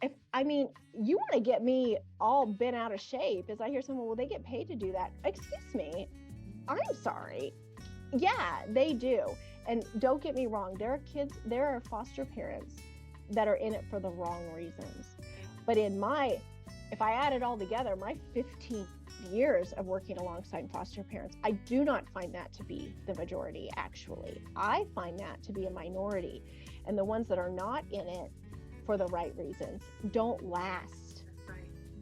If I mean, you want to get me all bent out of shape as I hear someone, well, they get paid to do that. Excuse me, I'm sorry. Yeah, they do. And don't get me wrong, there are foster parents that are in it for the wrong reasons. But if I add it all together, my 15 years of working alongside foster parents, I do not find that to be the majority, actually. I find that to be a minority. And the ones that are not in it for the right reasons don't last.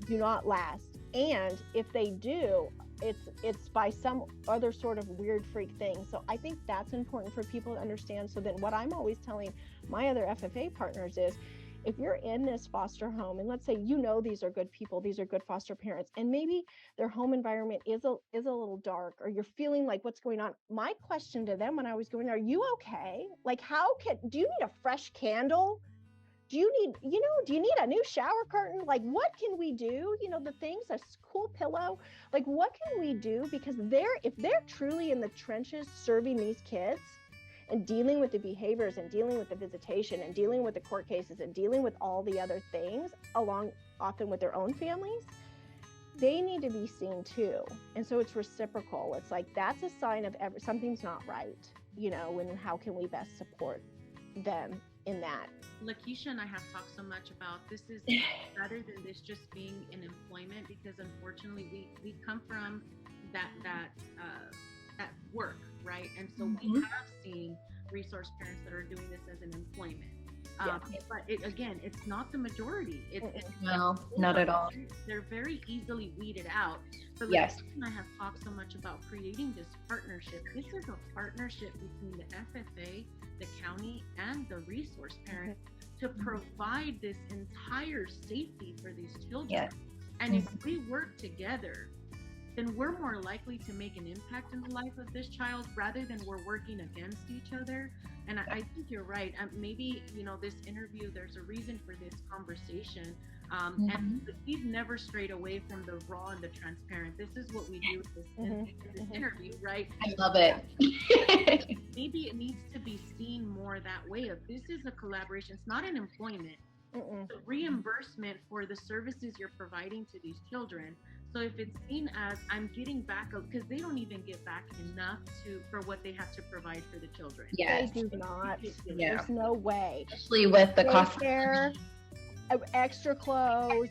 Do not last. And if they do, it's by some other sort of weird freak thing. So I think that's important for people to understand. So then what I'm always telling my other FFA partners is, if you're in this foster home, and let's say these are good people, these are good foster parents, and maybe their home environment is a little dark, or you're feeling like what's going on. My question to them when I was going, are you okay? Like, do you need a fresh candle? Do you need a new shower curtain? Like, what can we do? The things, a cool pillow, like what can we do? Because if they're truly in the trenches serving these kids and dealing with the behaviors and dealing with the visitation and dealing with the court cases and dealing with all the other things along often with their own families, they need to be seen too. And so it's reciprocal. It's like, that's a sign of something's not right, and how can we best support them in that? Lakeisha and I have talked so much about this is rather than this just being an employment, because unfortunately we come from that work, right? And so we have seen resource parents that are doing this as an employment. But it's not the majority. No, not at all. They're very easily weeded out. But yes, and I have talked so much about creating this partnership. This is a partnership between the FFA, the county, and the resource parent to provide this entire safety for these children. Yes. And if we work together, then we're more likely to make an impact in the life of this child rather than we're working against each other. And I think you're right. Maybe, this interview, there's a reason for this conversation. And we've never strayed away from the raw and the transparent. This is what we do in this interview, right? I love it. Maybe it needs to be seen more that way. If this is a collaboration, it's not an employment. It's a reimbursement for the services you're providing to these children. So if it's seen as I'm getting back, because they don't even get back enough for what they have to provide for the children. Yes. They do not. Yeah. There's no way. Especially with the cost care, extra clothes,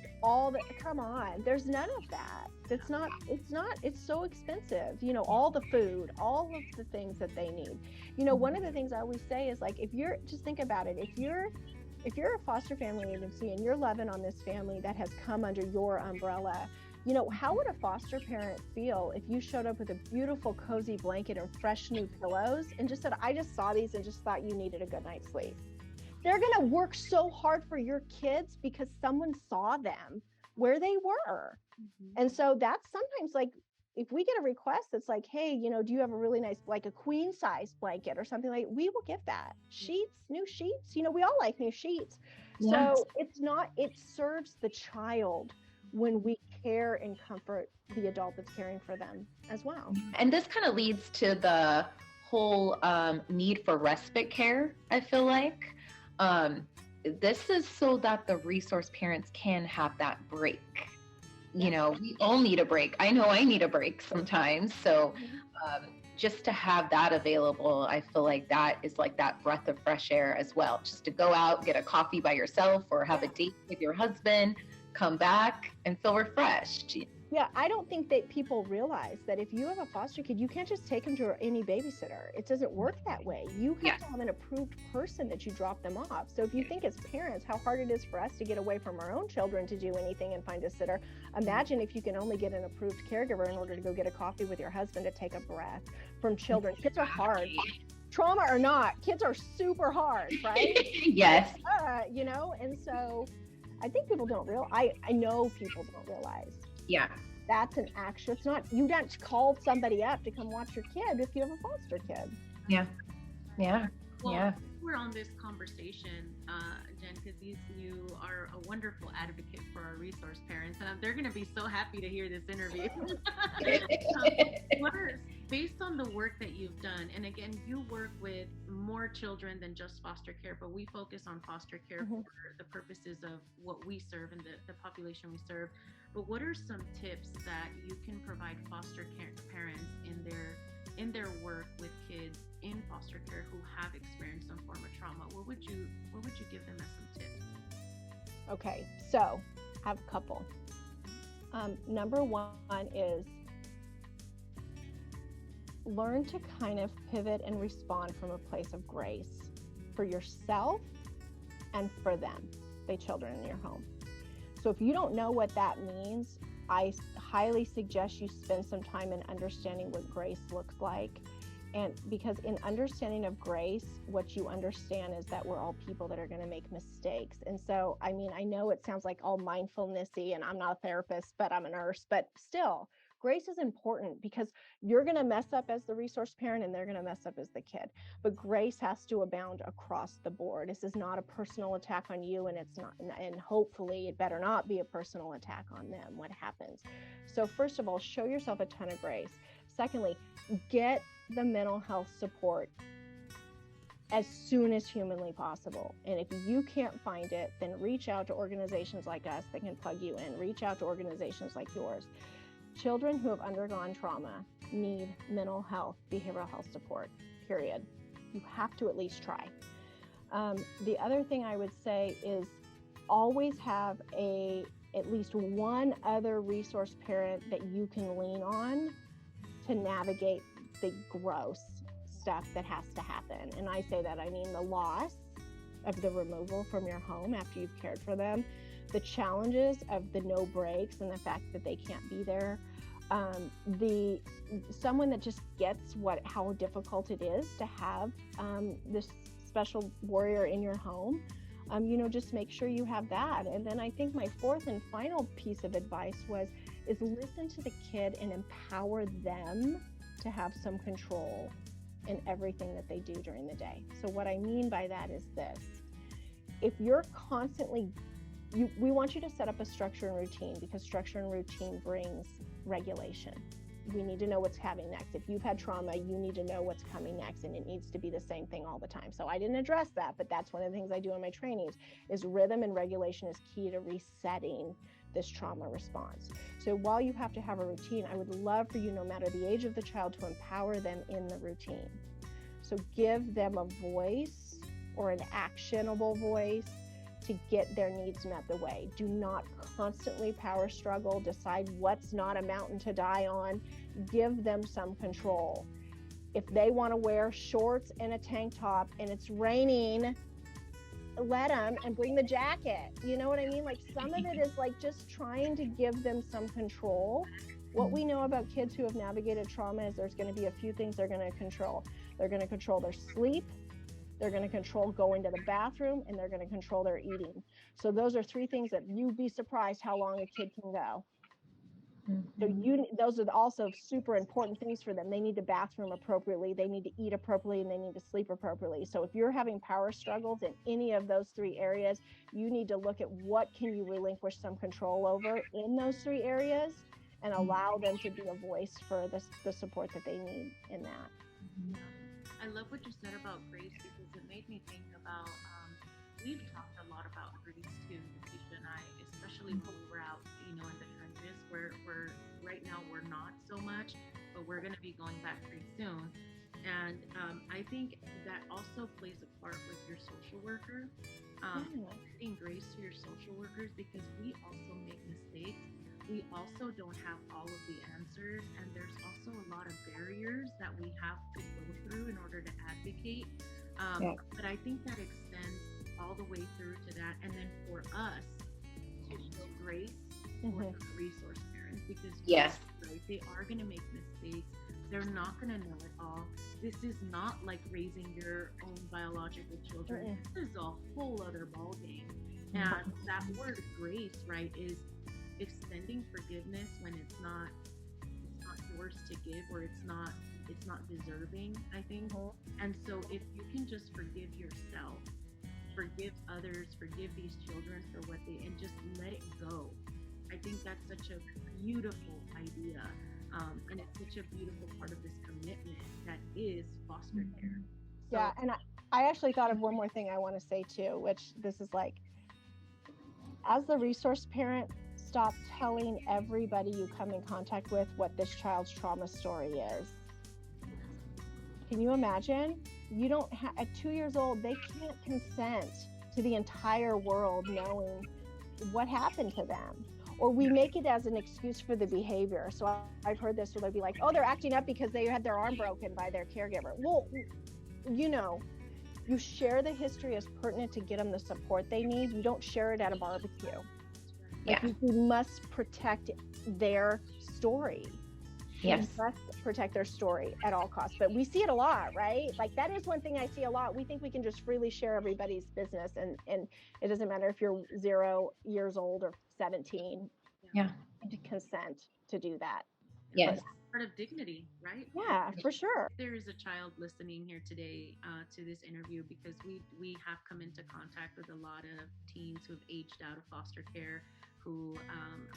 come on. There's none of that. It's so expensive. All the food, all of the things that they need. One of the things I always say is, like, just think about it. If you're if you're a foster family agency and you're loving on this family that has come under your umbrella, how would a foster parent feel if you showed up with a beautiful cozy blanket and fresh new pillows and just said, I just saw these and just thought you needed a good night's sleep? They're going to work so hard for your kids because someone saw them where they were. And so that's sometimes like, if we get a request that's like, hey, do you have a really nice, like a queen size blanket or something, like, we will give that. Sheets, new sheets, we all like new sheets. Yes. So it serves the child when we care and comfort the adult that's caring for them as well. And this kind of leads to the whole need for respite care, I feel like. This is so that the resource parents can have that break. We all need a break. I know I need a break sometimes. So just to have that available, I feel like that is like that breath of fresh air as well. Just to go out, get a coffee by yourself or have a date with your husband, come back and feel refreshed. Yeah, I don't think that people realize that if you have a foster kid, you can't just take them to any babysitter. It doesn't work that way. You have to have an approved person that you drop them off. So if you think as parents how hard it is for us to get away from our own children to do anything and find a sitter, imagine if you can only get an approved caregiver in order to go get a coffee with your husband to take a breath from children. Kids are hard. Trauma or not, kids are super hard, right? Yes. And so I think people don't realize, I know people don't realize. Yeah. That's an action. It's not, you don't call somebody up to come watch your kid if you have a foster kid. Yeah. Yeah. Well, yeah. We're on this conversation, Jen, because you are a wonderful advocate for our resource parents, and they're going to be so happy to hear this interview. Based on the work that you've done, and again, you work with more children than just foster care, but we focus on foster care for the purposes of what we serve and the population we serve. But what are some tips that you can provide foster care parents in their work with kids in foster care who have experienced some form of trauma? What would you give them as some tips? Okay, so I have a couple. Number one is learn to kind of pivot and respond from a place of grace for yourself and for them, the children in your home. So if you don't know what that means, I highly suggest you spend some time in understanding what grace looks like. And because in understanding of grace, what you understand is that we're all people that are going to make mistakes. And so, I know it sounds like all mindfulness-y, and I'm not a therapist, but I'm a nurse, but still, grace is important because you're going to mess up as the resource parent and they're going to mess up as the kid. But grace has to abound across the board. This is not a personal attack on you, and it's not, and hopefully it better not be a personal attack on them, what happens. So first of all, show yourself a ton of grace. Secondly, get the mental health support as soon as humanly possible. And if you can't find it, then reach out to organizations like us that can plug you in. Reach out to organizations like yours. Children who have undergone trauma need mental health, behavioral health support, period. You have to at least try. The other thing I would say is always have at least one other resource parent that you can lean on to navigate the gross stuff that has to happen. And I say that, I mean the loss of the removal from your home after you've cared for them, the challenges of the no breaks and the fact that they can't be there, someone that just gets how difficult it is to have this special warrior in your home. Just make sure you have that. And then I think my fourth and final piece of advice is listen to the kid and empower them to have some control in everything that they do during the day. So what I mean by that is this: if you're constantly, we want you to set up a structure and routine, because structure and routine brings regulation. We need to know what's happening next. If you've had trauma, you need to know what's coming next, and it needs to be the same thing all the time. So I didn't address that, but that's one of the things I do in my trainings is rhythm and regulation is key to resetting this trauma response. So while you have to have a routine, I would love for you, no matter the age of the child, to empower them in the routine. So give them a voice or an actionable voice to get their needs met the way. Do not constantly power struggle, decide what's not a mountain to die on. Give them some control. If they want to wear shorts and a tank top and it's raining, let them and bring the jacket. You know what I mean? Like some of it is like just trying to give them some control. What we know about kids who have navigated trauma is there's going to be a few things they're going to control. They're going to control their sleep, they're going to control going to the bathroom, and they're going to control their eating. So those are 3 things that you'd be surprised how long a kid can go. So those are also super important things for them. They need to bathroom appropriately, they need to eat appropriately, and they need to sleep appropriately. So if you're having power struggles in any of those 3 areas, you need to look at what can you relinquish some control over in those 3 areas and allow them to be a voice for the support that they need in that. I love what you said about grace, because it made me think about, we've talked a lot about grace too, Keisha and I, especially when we were out, in the trenches, where right now we're not so much, but we're going to be going back pretty soon. And I think that also plays a part with your social worker, giving grace to your social workers, because we also make mistakes. We also don't have all of the answers, and there's also a lot of barriers that we have to go through in order to advocate. But I think that extends all the way through to that, and then for us to show grace for the resource parents, because right, they are going to make mistakes. They're not going to know it all. This is not like raising your own biological children. This is a whole other ballgame. And that word grace, right, is extending forgiveness when it's not yours to give, or it's not deserving, I think. And so if you can just forgive yourself, forgive others, forgive these children for what they, and just let it go, I think that's such a beautiful idea, and it's such a beautiful part of this commitment that is foster care. So, yeah, and I actually thought of one more thing I want to say too, which this is like, as the resource parent, stop telling everybody you come in contact with what this child's trauma story is. Can you imagine? You don't have, at 2 years old, they can't consent to the entire world knowing what happened to them. Or we make it as an excuse for the behavior. So I've heard this where they'll be like, oh, they're acting up because they had their arm broken by their caregiver. Well, you share the history as pertinent to get them the support they need. You don't share it at a barbecue. Like you must protect their story. Yes. You must protect their story at all costs. But we see it a lot, right? Like that is one thing I see a lot. We think we can just freely share everybody's business, and it doesn't matter if you're 0 years old or 17. Yeah. To consent to do that. Yes. Part of dignity, right? Yeah, for sure. There is a child listening here today to this interview, because we have come into contact with a lot of teens who have aged out of foster care, who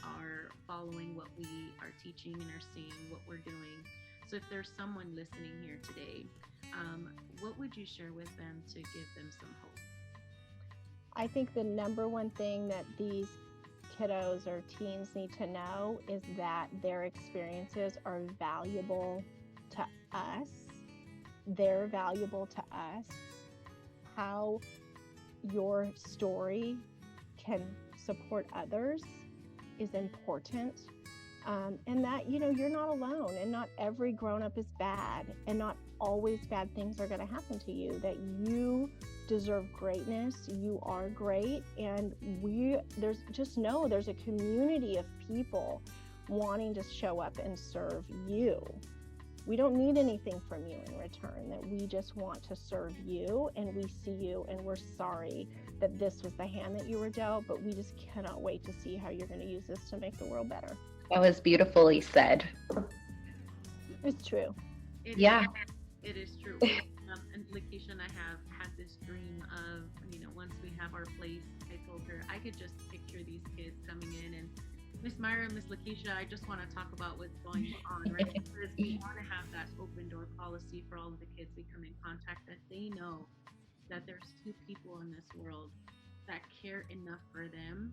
are following what we are teaching and are seeing what we're doing. So if there's someone listening here today, what would you share with them to give them some hope? I think the number one thing that these kiddos or teens need to know is that their experiences are valuable to us. They're valuable to us. How your story can support others is important. And that, you're not alone, and not every grown-up is bad, and not always bad things are going to happen to you, that you deserve greatness. You are great. And there's a community of people wanting to show up and serve you. We don't need anything from you in return, that we just want to serve you, and we see you, and we're sorry that this was the hand that you were dealt, but we just cannot wait to see how you're going to use this to make the world better. That was beautifully said. It's true. It is true. And Lakeisha and I have had this dream of, once we have our place, I told her I could just picture these kids coming in and, Miss Myra, Miss Lakeisha, I just want to talk about what's going on, right? Because we want to have that open door policy for all of the kids we come in contact, that they know that there's 2 people in this world that care enough for them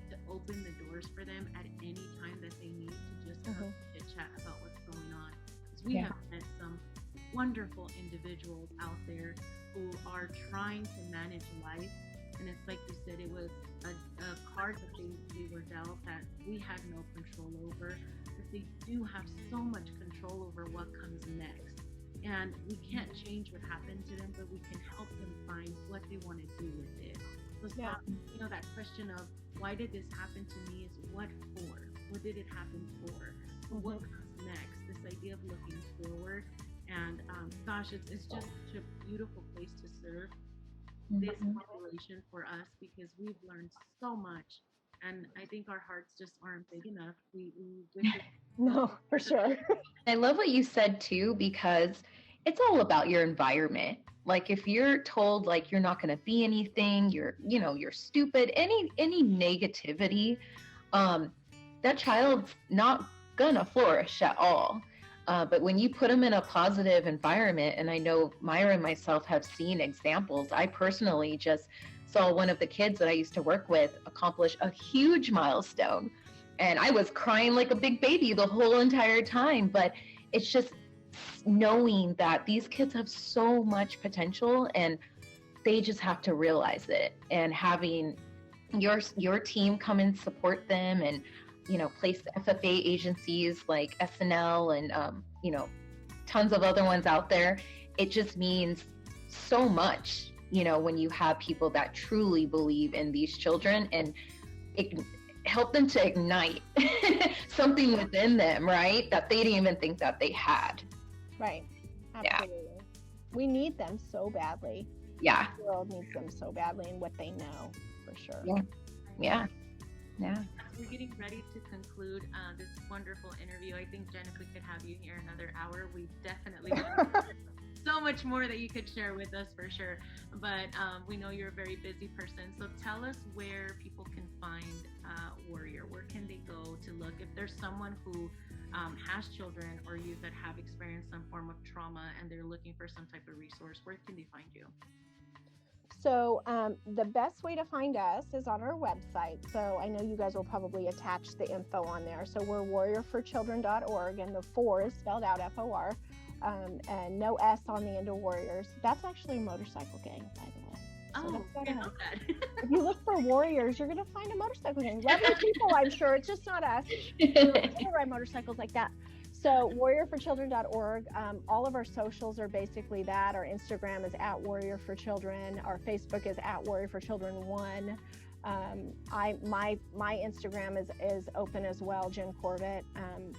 to open the doors for them at any time that they need to just come chit chat about what's going on. Because we have met some wonderful individuals out there who are trying to manage life, and it's like you said, it was a card that they were dealt that we had no control over, but they do have so much control over what comes next. And we can't change what happened to them, but we can help them find what they want to do with it. So stop, that question of why did this happen to me is what for? What did it happen for? What comes next? This idea of looking forward. And gosh, it's just such a beautiful place to serve this population for us, because we've learned so much. And I think our hearts just aren't big enough. We wish No, for sure. I love what you said too, because it's all about your environment. Like if you're told like you're not going to be anything, you're stupid, any negativity, that child's not gonna flourish at all. But when you put them in a positive environment, and I know Myra and myself have seen examples. I personally just saw one of the kids that I used to work with accomplish a huge milestone. And I was crying like a big baby the whole entire time. But it's just knowing that these kids have so much potential and they just have to realize it. And having your team come and support them, and place FFA agencies like SNL and tons of other ones out there. It just means so much, when you have people that truly believe in these children and help them to ignite something within them, right? That they didn't even think that they had. Right. Absolutely. Yeah. We need them so badly. Yeah. The world needs them so badly, and what they know, for sure. Yeah. Yeah. Yeah. We're getting ready to conclude this wonderful interview. I think, Jen, if we could have you here another hour, we definitely so much more that you could share with us for sure. But we know you're a very busy person. So tell us where people can find Warrior. Where can they go to look? If there's someone who has children or youth that have experienced some form of trauma and they're looking for some type of resource, where can they find you? So the best way to find us is on our website. So I know you guys will probably attach the info on there. So we're warriorforchildren.org, and the 4 is spelled out FOR, and no S on the end of Warriors. That's actually a motorcycle gang, by the way. So I know that. If you look for Warriors, you're going to find a motorcycle gang. Lovely people, I'm sure. It's just not us. People ride motorcycles like that. So warriorforchildren.org. All of our socials are basically that. Our Instagram is @warriorforchildren. Our Facebook is @warriorforchildren1. My Instagram is open as well, Jen Corbett,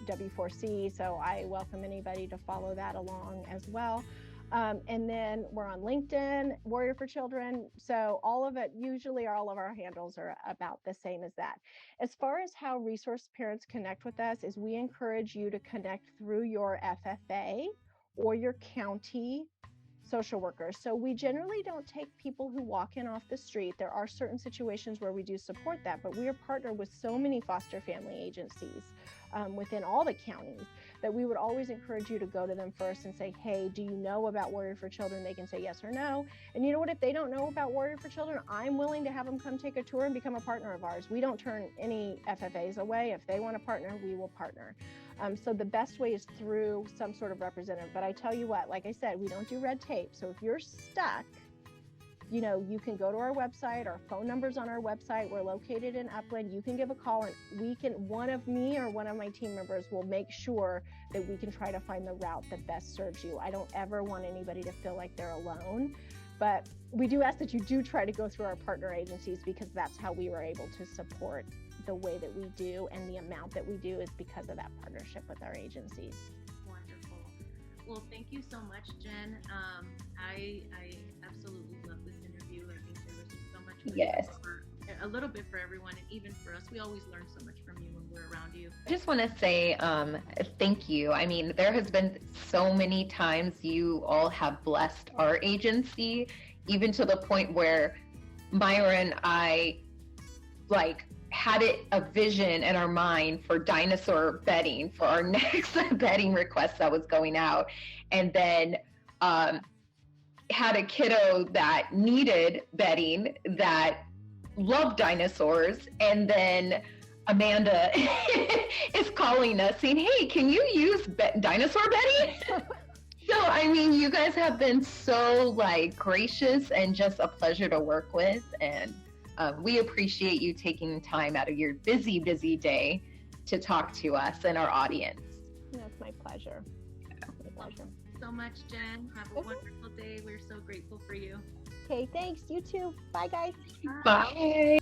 W4C. So I welcome anybody to follow that along as well. And then we're on LinkedIn, Warrior for Children. So all of our handles are about the same as that. As far as how resource parents connect with us, is we encourage you to connect through your FFA or your county social workers. So we generally don't take people who walk in off the street. There are certain situations where we do support that, but we are partnered with so many foster family agencies within all the counties that we would always encourage you to go to them first and say, hey, do you know about Warrior for Children? They can say yes or no. And you know what? If they don't know about Warrior for Children, I'm willing to have them come take a tour and become a partner of ours. We don't turn any FFAs away. If they want to partner, we will partner. So the best way is through some sort of representative. But I tell you what, like I said, we don't do red tape. So if you're stuck, you can go to our website. Our phone number's on our website. We're located in Upland. You can give a call, and one of me or one of my team members will make sure that we can try to find the route that best serves you. I don't ever want anybody to feel like they're alone, but we do ask that you do try to go through our partner agencies, because that's how we were able to support the way that we do, and the amount that we do is because of that partnership with our agencies. Wonderful. Well, thank you so much, Jen. I absolutely love this interview. I think there was just so much. Yes. A little bit for everyone, and even for us. We always learn so much from you when we're around you. I just want to say thank you. I mean, there has been so many times you all have blessed our agency, even to the point where Myra and I had a vision in our mind for dinosaur bedding for our next bedding request that was going out, and then had a kiddo that needed bedding that loved dinosaurs, and then Amanda is calling us saying, hey, can you use dinosaur bedding? So I mean, you guys have been so gracious and just a pleasure to work with, and we appreciate you taking time out of your busy day to talk to us and our audience. That's my pleasure. My pleasure. So much, Jen. Have a wonderful day. We're so grateful for you. Okay, thanks. You too. Bye, guys. Bye.